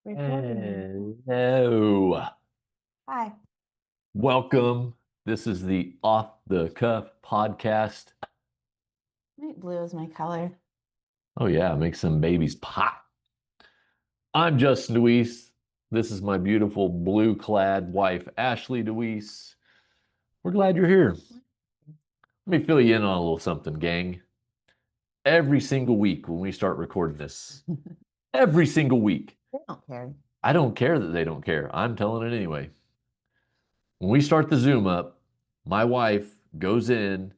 Recording. Hello. Hi. Welcome. This is the Off the Cuff podcast. Light blue is my color. Oh, yeah, make some babies pop. I'm Justin Deweese. This is my beautiful blue clad wife, Ashley Deweese. We're glad you're here. Let me fill you in on a little something, gang. Every single week when we start recording this, every single week, They don't care. I don't care that they don't care. I'm telling it anyway. When we start the Zoom up, my wife goes in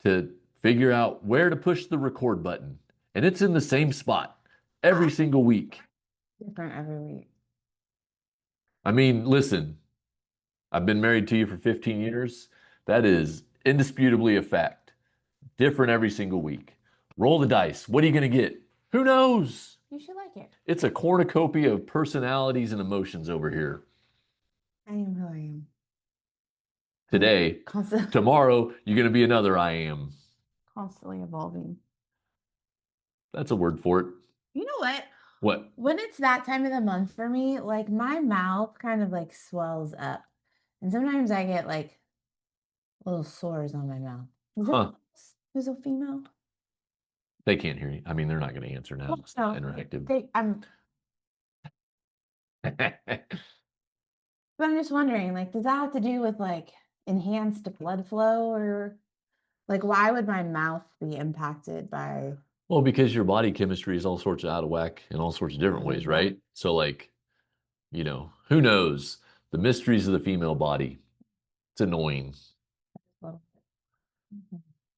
to figure out where to push the record button. And it's in the same spot every single week. Different every week. I mean, listen, I've been married to you for 15 years. That is indisputably a fact. Different every single week. Roll the dice. What are you going to get? Who knows? You should like it. It's a cornucopia of personalities and emotions over here. I am who I am. Today, tomorrow, you're going to be another I am. Constantly evolving. That's a word for it. You know what? What? When it's that time of the month for me, like my mouth kind of like swells up. And sometimes I get like little sores on my mouth. Huh. Who's a female? They can't hear you. I mean, they're not going to answer now. It's not interactive. But I'm just wondering, like, does that have to do with like enhanced blood flow, or like why would my mouth be impacted by? Well, because your body chemistry is all sorts of out of whack in all sorts of different ways, right? So, like, who knows? The mysteries of the female body. It's annoying.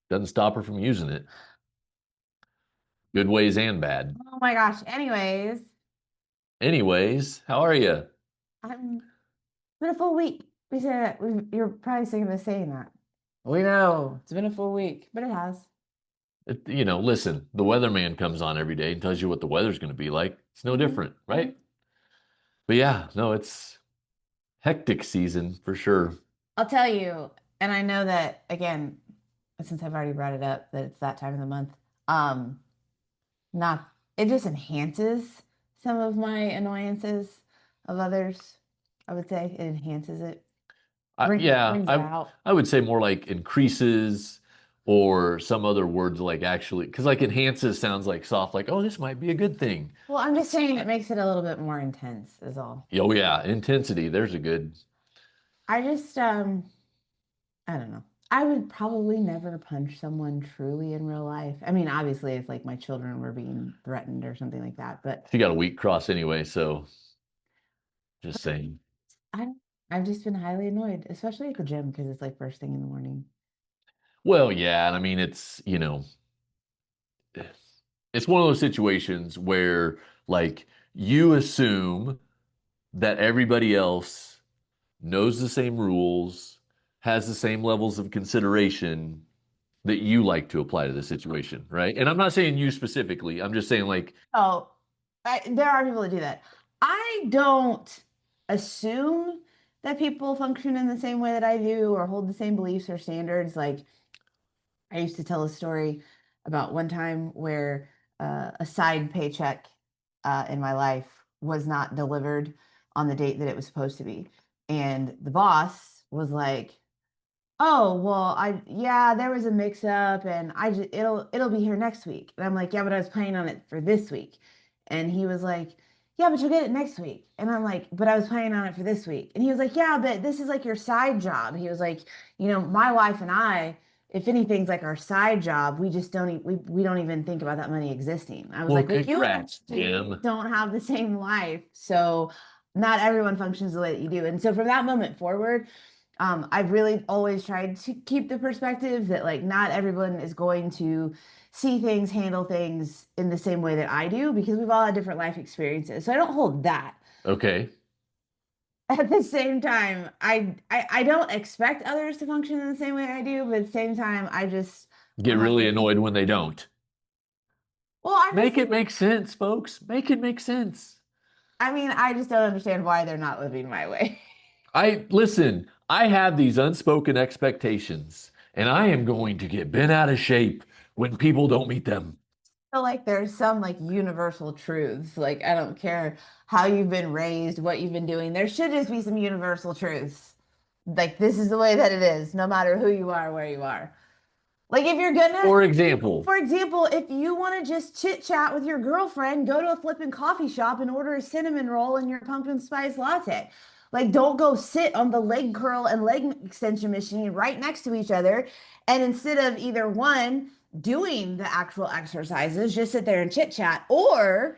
Doesn't stop her from using it. Good ways and bad. Oh my gosh. Anyways, how are you? It's been a full week. We said that you're probably sick of us saying that. We know it's been a full week, but it has. Listen, the weatherman comes on every day and tells you what the weather's going to be like. It's no different, right? But yeah, no, it's hectic season for sure. I'll tell you, and I know that again, since I've already brought it up, that it's that time of the month. Not it just enhances some of my annoyances of others. I would say it enhances it. Brings it out. I would say more like increases or some other words like actually, because like enhances sounds like soft, like, oh, this might be a good thing. Well, I'm just saying it makes it a little bit more intense, is all. Oh yeah, intensity. There's a good. I just I don't know. I would probably never punch someone truly in real life. I mean, obviously, if like my children were being threatened or something like that, but She got a weak cross anyway, so just saying. I, I've just been highly annoyed, especially at the gym because it's like first thing in the morning. Well, yeah, and I mean it's one of those situations where like you assume that everybody else knows the same rules, has the same levels of consideration that you like to apply to the situation, right? And I'm not saying you specifically. I'm just saying like, Oh, there are people that do that. I don't assume that people function in the same way that I do or hold the same beliefs or standards. Like I used to tell a story about one time where a side paycheck in my life was not delivered on the date that it was supposed to be. And the boss was like, "Oh, well, yeah, there was a mix up and it'll be here next week." And I'm like, "Yeah, but I was planning on it for this week." And he was like, "Yeah, but you'll get it next week." And I'm like, "But I was planning on it for this week." And he was like, "Yeah, but this is like your side job." He was like, "My wife and I, if anything's like our side job, we just we don't even think about that money existing." I was well, like, "Well, you congrats, Jim. don't have the same life, so not everyone functions the way that you do." And so from that moment forward, I've really always tried to keep the perspective that like not everyone is going to see things, handle things in the same way that I do because we've all had different life experiences. So I don't hold that. Okay. At the same time, I don't expect others to function in the same way I do, but at the same time, I just Get really annoyed when they don't. Well, I Make it make sense, folks. Make it make sense. I mean, I just don't understand why they're not living my way. Listen, I have these unspoken expectations, and I am going to get bent out of shape when people don't meet them. feel like there's some like universal truths. Like, I don't care how you've been raised, what you've been doing. There should just be some universal truths. Like, this is the way that it is, no matter who you are, where you are. Like, if you're gonna, For example, for example, if you want to just chit chat with your girlfriend, go to a flipping coffee shop and order a cinnamon roll and your pumpkin spice latte. Like, don't go sit on the leg curl and leg extension machine right next to each other. And instead of either one doing the actual exercises, just sit there and chit chat, or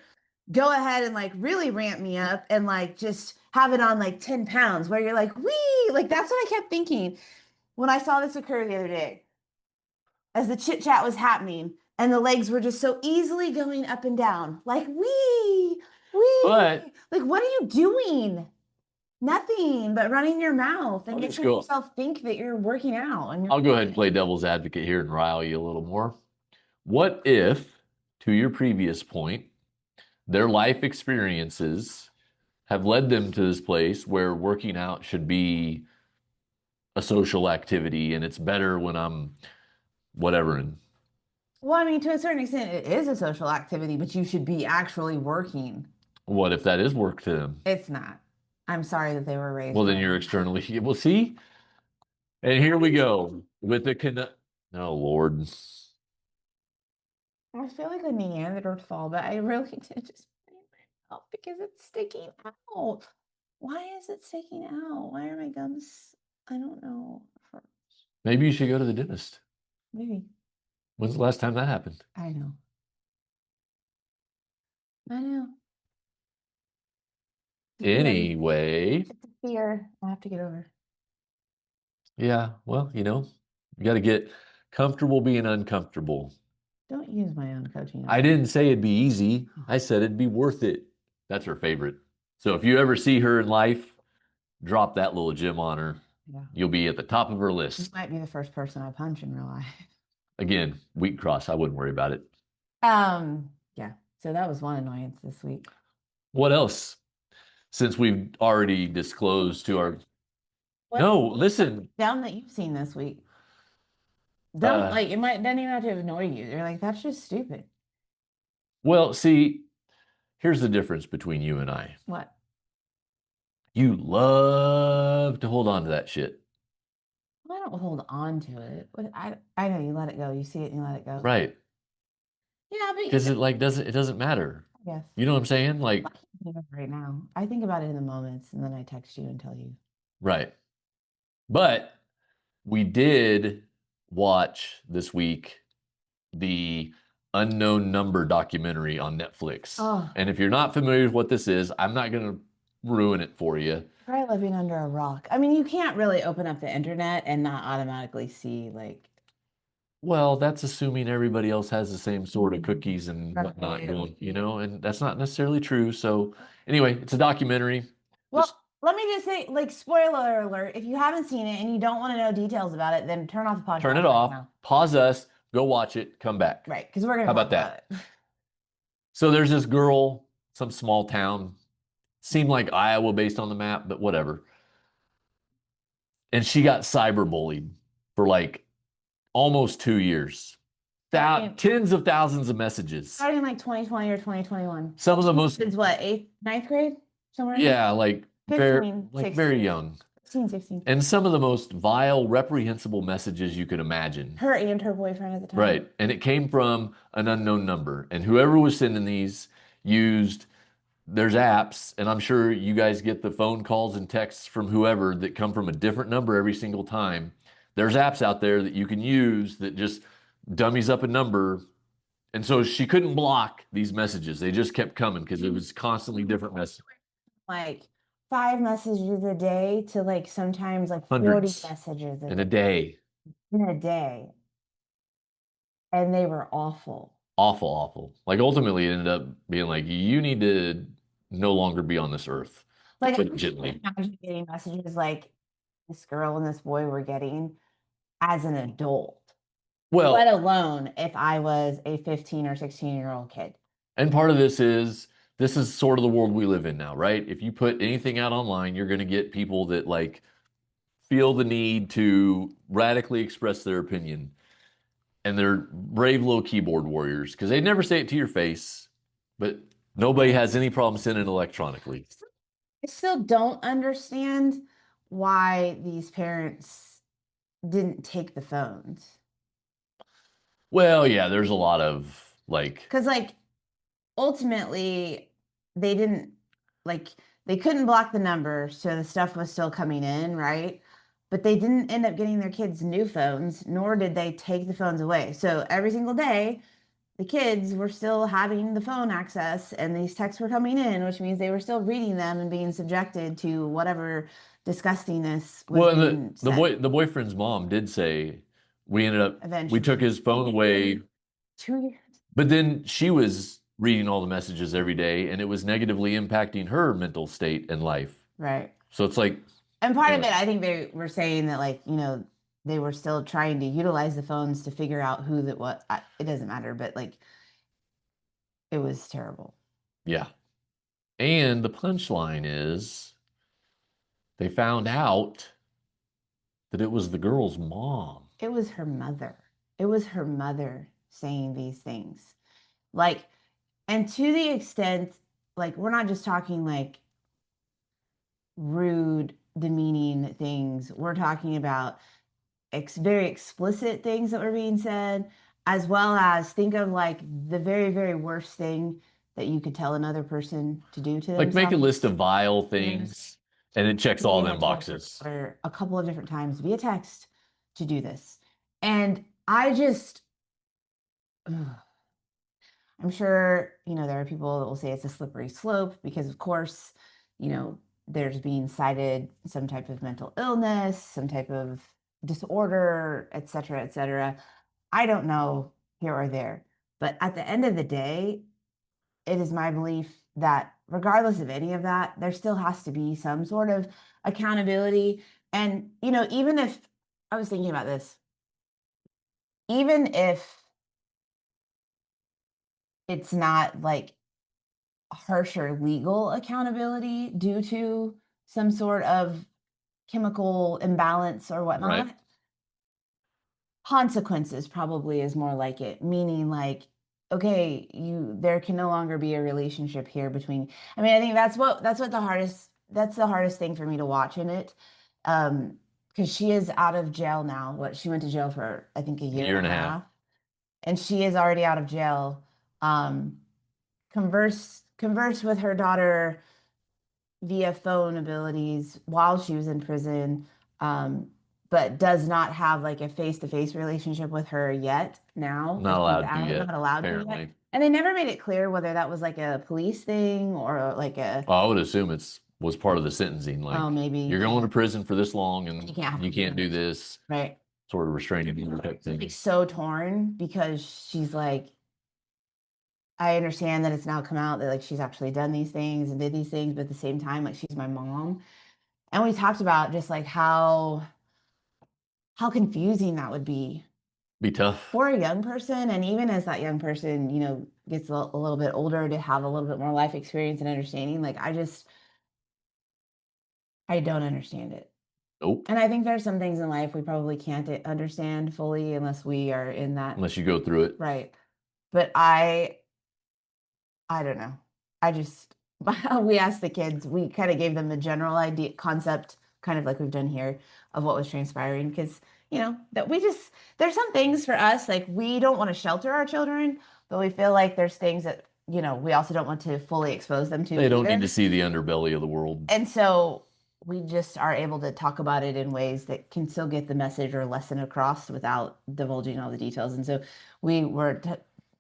go ahead and like really ramp me up and like just have it on like 10 pounds where you're like, wee, like that's what I kept thinking when I saw this occur the other day as the chit chat was happening and the legs were just so easily going up and down, like wee, wee. but Like, what are you doing? Nothing but running your mouth and I'll just making go. yourself think that you're working out and you're I'll go ahead and not. play devil's advocate here and rile you a little more. What if, to your previous point, their life experiences have led them to this place where working out should be a social activity and it's better when I'm whatever. And Well, I mean, to a certain extent, it is a social activity, but you should be actually working. what if that is work to them? It's not. I'm sorry that they were raised Well, then right. you're externally, well, see? And here we go with the oh, Lord. I feel like a Neanderthal, but I really did just help because it's sticking out. Why is it sticking out? Why are my gums? I don't know. Maybe you should go to the dentist. Maybe. When's the last time that happened? I know. I know. Anyway, It's a fear I have to get over. yeah, well, you got to get comfortable being uncomfortable. Don't use my own coaching. I didn't say it'd be easy. I said it'd be worth it. That's her favorite. So if you ever see her in life, drop that little gem on her. Yeah. You'll be at the top of her You list. might be the first person I punch in real life. Again, weak cross. I wouldn't worry about it. Yeah. So that was one annoyance this week. What else? Since we've already disclosed to our What's no, listen. down that you've seen this week? Don't like it might doesn't even have to annoy you. They're like, that's just stupid. Well, see, here's the difference between you and I. What? You love to hold on to that shit. Well, I don't hold on to it. But I know you let it go. You see it and you let it go. Right. Yeah, but Because it doesn't matter. yes. You know what I'm saying? Like, Right now. I think about it in the moments and then I text you and tell you. right. But we did watch this week the Unknown Number documentary on Netflix. Oh, And if you're not familiar with what this is, I'm not going to ruin it for you. try living under a rock. I mean, you can't really open up the internet and not automatically see like Well, that's assuming everybody else has the same sort of cookies and Right. whatnot going, and that's not necessarily true. So, anyway, it's a documentary. Well, Just let me just say, like, spoiler alert, if you haven't seen it and you don't want to know details about it, then turn off the podcast turn it right off, now. pause us, go watch it, come back. Right, because we're gonna How talk about that? it. So there's this girl, some small town, seemed like Iowa based on the map, but whatever. And she got cyberbullied for like almost 2 years. Starting, Tens of thousands of messages. starting like 2020 or 2021. Some of the most, Since what, eighth, ninth grade? Somewhere in yeah, like 15, very 16. young. 15, 16. And some of the most vile, reprehensible messages you could imagine. Her and her boyfriend at the time. Right. And it came from an unknown number. And whoever was sending these used, there's apps, and I'm sure you guys get the phone calls and texts from whoever that come from a different number every single time. There's apps out there that you can use that just dummies up a number. And so she couldn't block these messages. They just kept coming because it was constantly different messages. Like 5 messages a day to like sometimes like 40 Hundreds messages in a day. in a day. And they were awful. Awful, awful. Like ultimately it ended up being like, you need to no longer be on this earth. Like, Put it gently. imagine getting messages like this girl and this boy were getting as an adult. Well, Let alone if I was a 15 or 16-year-old kid. and part of this is sort of the world we live in now, right? If you put anything out online, you're going to get people that like feel the need to radically express their opinion. and they're brave little keyboard warriors because they never say it to your face, but nobody has any problem sending it electronically. I still don't understand why these parents didn't take the phones. Well, yeah, there's a lot of like, Because, like, ultimately, they didn't, like, they couldn't block the number, so the stuff was still coming in, right? But they didn't end up getting their kids new phones, nor did they take the phones away. So every single day, the kids were still having the phone access and these texts were coming in, which means they were still reading them and being subjected to whatever disgustiness was well, and being sent the boyfriend's mom did say we took eventually. his phone away, 2 years. but then she was reading all the messages every day, and it was negatively impacting her mental state and life. Right. So it's like, And part of anyway, it, I think they were saying that, like, they were still trying to utilize the phones to figure out who that was. It doesn't matter, but like, it was terrible. yeah. And the punchline is they found out that it was the girl's mom. It was her mother. It was her mother saying these things. Like, and to the extent, like, we're not just talking like rude, demeaning things. We're talking about very explicit things that were being said, as well as think of like the very, very worst thing that you could tell another person to do to Like make a list themselves. of vile And then things, and it checks all she them had told her boxes. daughter a couple of different times via text to do this. And I just, ugh, I'm sure, there are people that will say it's a slippery slope because, of course, there's being cited some type of mental illness, some type of disorder, et cetera, et cetera. I don't know here or there. But at the end of the day, it is my belief that regardless of any of that, there still has to be some sort of accountability. And, even if I was thinking about this, even if it's not like harsher legal accountability due to some sort of chemical imbalance or Right. whatnot, consequences probably is more like it, meaning like, okay, there can no longer be a relationship here between. I mean, I think that's what the hardest thing for me to watch in it. Because she is out of jail now. She went to jail for, I think, a A year year and and a a half. half, and she is already out of jail. Um, converse with her daughter via phone abilities while she was in prison, um, but does not have like a face-to-face relationship with her yet now Not that she's allowed to out, yet, not allowed to yet. apparently. And they never made it clear whether that was like a police thing or like a, Well, I would assume it's was part of the sentencing. oh, Like maybe you're going to prison for this long, you and can't have you can't do commitment. this Right. sort of restraining order type Like thing. so torn because she's like, I understand that it's now come out that like she's actually done these things and did these things, but at the same time, like she's my mom. And we talked about just like how confusing that would be Be tough. for a young person. And even as that young person, gets a little bit older to have a little bit more life experience and understanding, like I don't understand it. Nope. And I think there's some things in life we probably can't understand fully unless we are in that, Unless you go through it. right. But I don't know. I just we asked the kids, we kind of gave them the general idea concept, kind of like we've done here, of what was transpiring because that we just there's some things for us like we don't want to shelter our children, but we feel like there's things that we also don't want to fully expose them to They don't need either. to see the underbelly of the world. And so we just are able to talk about it in ways that can still get the message or lesson across without divulging all the details. And so we were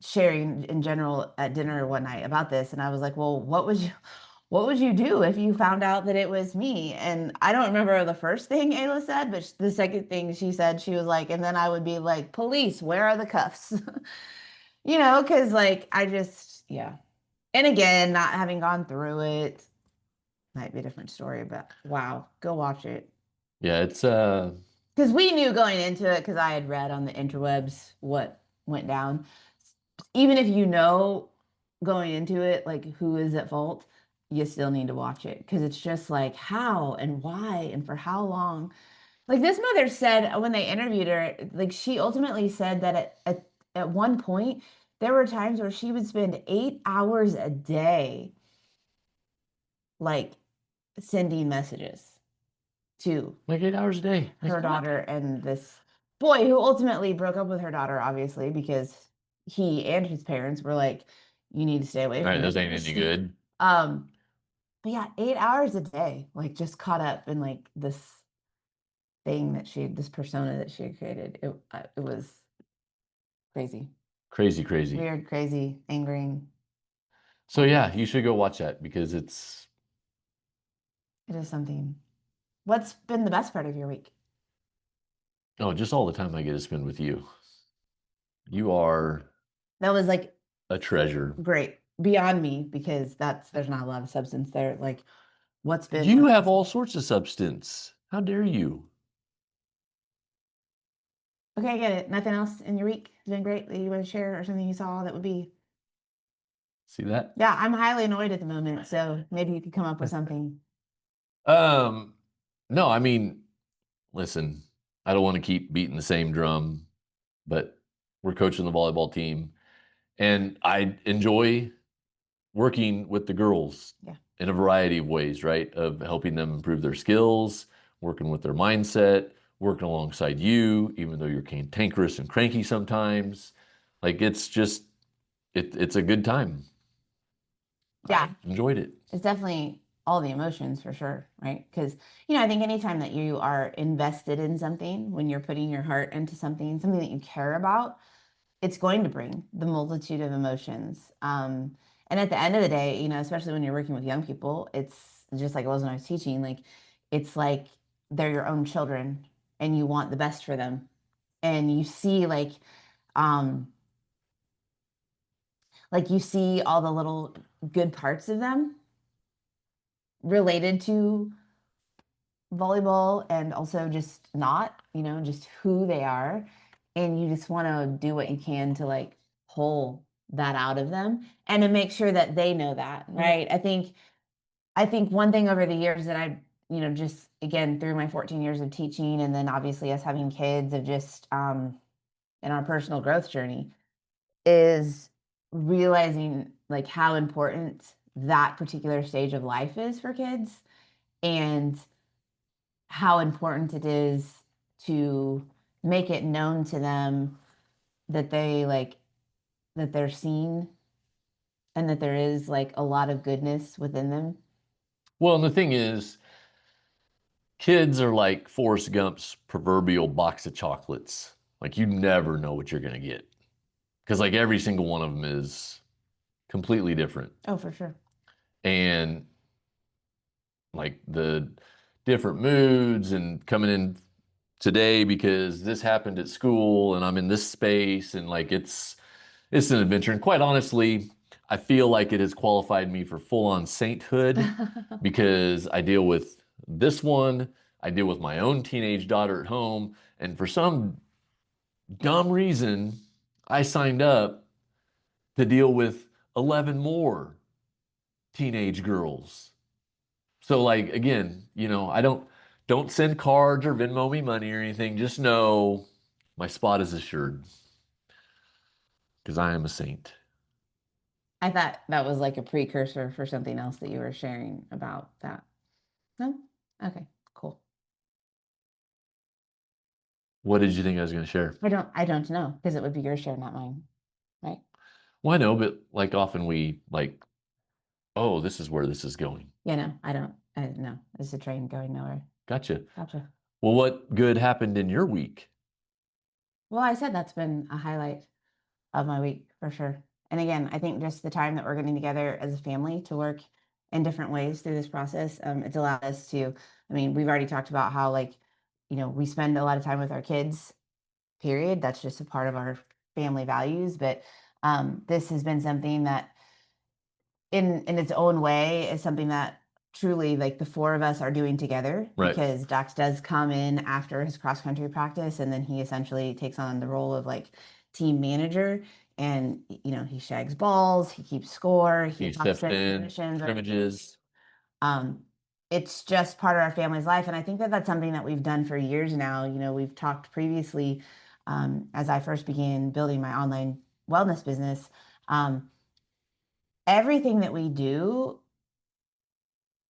sharing in general at dinner one night about this, and I was like, "Well, what would you do if you found out that it was me?" And I don't remember the first thing Ayla said, but the second thing she said, she was like, "And then I would be like, police, where are the cuffs?" Because like I just, yeah. And again, not having gone through it might be a different story, but wow, go watch it. Yeah, it's Because we knew going into it, because I had read on the interwebs what went down. Even if you know going into it, like who is at fault, you still need to watch it because it's just like how and why and for how long. Like this mother said when they interviewed her, like she ultimately said that at one point there were times where she would spend 8 hours a day like sending messages to Like 8 hours a day. her Like what? daughter and this boy who ultimately broke up with her daughter, obviously, because he and his parents were like, you need to stay away All right, from those this ain't any person. good. Um, but yeah, 8 hours a day, like just caught up in like this persona that she had created. It was crazy, Crazy, crazy. weird, crazy, angering, So all yeah, things. you should go watch that because it's It is something. What's been the best part of your week? oh, just all the time I get to spend with you. You are That was like a treasure. great beyond me because there's not a lot of substance there. Like, what's been You like have all sorts of substance. How dare you? okay, I get it. Nothing else in your week has been great that you want to share or something you saw that would be. See that? Yeah, I'm highly annoyed at the moment, so maybe you could come up with something. Um, no, I mean, listen, I don't want to keep beating the same drum, but we're coaching the volleyball team, and I enjoy working with the girls Yeah. in a variety of ways, right? Of helping them improve their skills, working with their mindset, working alongside you, even though you're cantankerous and cranky sometimes. Like it's just it's a good time. I Yeah, enjoyed it. it's definitely all the emotions for sure, right? Because, I think anytime that you are invested in something, when you're putting your heart into something that you care about, it's going to bring the multitude of emotions. And at the end of the day, especially when you're working with young people, it's just like it was when I was teaching, like it's like they're your own children and you want the best for them. And you see um like you see all the little good parts of them related to volleyball and also just not, just who they are. And you just want to do what you can to like pull that out of them and to make sure that they know that, right? I think one thing over the years that I, just again through my 14 years of teaching and then obviously us having kids of just in our personal growth journey is realizing like how important that particular stage of life is for kids and how important it is to make it known to them that that they're seen and that there is like a lot of goodness within them. Well, and the thing is, kids are like Forrest Gump's proverbial box of chocolates. Like you never know what you're gonna get because like every single one of them is completely different, Oh, for sure. and like the different moods and coming in today because this happened at school and I'm in this space and like it's an adventure. And quite honestly, I feel like it has qualified me for full on sainthood because I deal with this one, I deal with my own teenage daughter at home, and for some dumb reason, I signed up to deal with 11 more teenage girls. So like again, I don't send cards or Venmo me money or anything. Just know my spot is assured because I am a saint. I thought that was like a precursor for something else that you were sharing about that. No? Okay, cool. What did you think I was going to share? I don't know because it would be your share, not mine, right? Well, I know, but like often we like, oh, this is where this is going. No, I don't know. It's a train going nowhere. Gotcha. Gotcha. Well, what good happened in your week? Well, I said that's been a highlight of my week for sure. And again, I think just the time that we're getting together as a family to work in different ways through this process, it's allowed us to, I mean, we've already talked about how like, we spend a lot of time with our kids, period. That's just a part of our family values. But this has been something that in its own way is something that truly like the four of us are doing together Right. because Dax does come in after his cross country practice and then he essentially takes on the role of like team manager and he shags balls, he keeps score, he He helps steps finish in, submissions, right? scrimmages. Um, it's just part of our family's life. And I think that that's something that we've done for years now. You know, we've talked previously, as I first began building my online wellness business. Um, Everything that we do,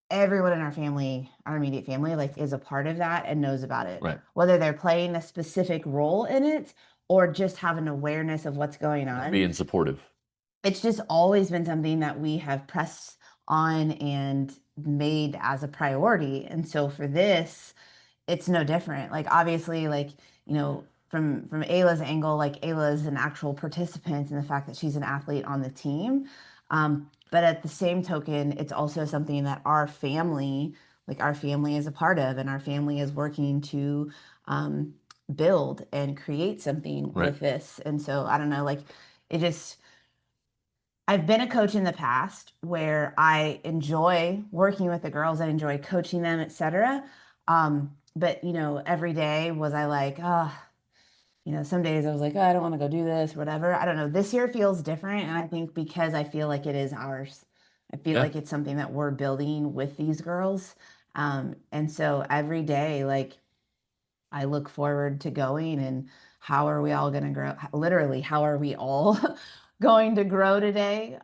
everyone in our family, our immediate family, like is a part of that and knows about it, Right. whether they're playing a specific role in it or just have an awareness of what's going Yeah, on. being supportive. It's just always been something that we have pressed on and made as a priority. And so for this, it's no different. Like obviously, like, you know, from Ayla's angle, like Ayla is an actual participant in the fact that she's an athlete on the team. But at the same token, it's also something that our family is a part of, and our family is working to um, build and create something Right. with this. And so I don't know, like it just I've been a coach in the past where I enjoy working with the girls, I enjoy coaching them, etc. But you know, every day was I like, you know, some days I was like, oh, I don't want to go do this, whatever. I don't know. This year feels different, and I think because I feel like it is ours. I feel Yeah. like it's something that we're building with these girls. And so every day, like I look forward to going, and how are we all going to grow? Literally, how are we all going to grow today?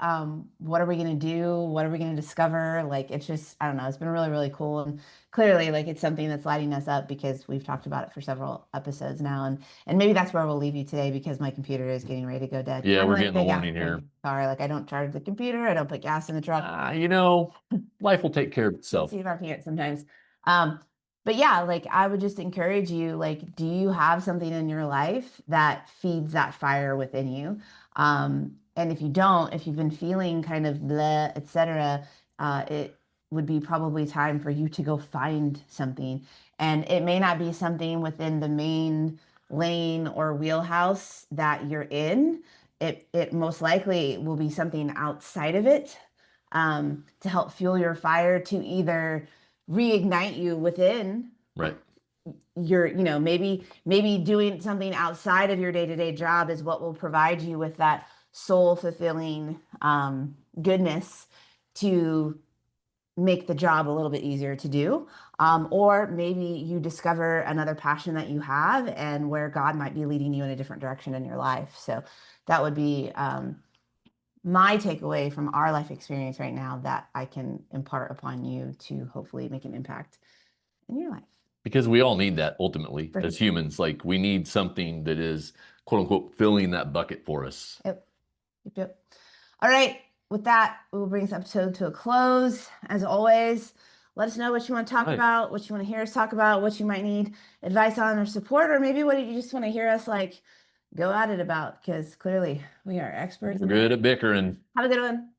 What are we going to do? What are we going to discover? Like, it's just, I don't know, it's been really, really cool. And clearly, like, it's something that's lighting us up because we've talked about it for several episodes now. And maybe that's where we'll leave you today because my computer is getting ready to go dead. Yeah, Kind of we're like a getting a big warning here. African car. Like, I don't charge the computer, I don't put gas in the truck. You know, life will take care of itself. See if our parents sometimes. Um, but yeah, like I would just encourage you, like, do you have something in your life that feeds that fire within you? And if you don't, if you've been feeling kind of bleh, etc., it would be probably time for you to go find something. And it may not be something within the main lane or wheelhouse that you're in. It most likely will be something outside of it, to help fuel your fire to either reignite you within Right. your, you know, maybe doing something outside of your day-to-day job is what will provide you with that soul fulfilling goodness to make the job a little bit easier to do. Or maybe you discover another passion that you have and where God might be leading you in a different direction in your life. So that would be my takeaway from our life experience right now that I can impart upon you to hopefully make an impact in your life. Because we all need that ultimately For as sure. humans. Like we need something that is quote unquote filling that bucket for us. Yep. Yep. Yep. All right. With that, we will bring this episode to a close. As always, let us know what you want to talk Right. about, what you want to hear us talk about, what you might need advice on or support, or maybe what you just want to hear us like go at it about, because clearly we are experts We're in good it. at bickering. Have a good one.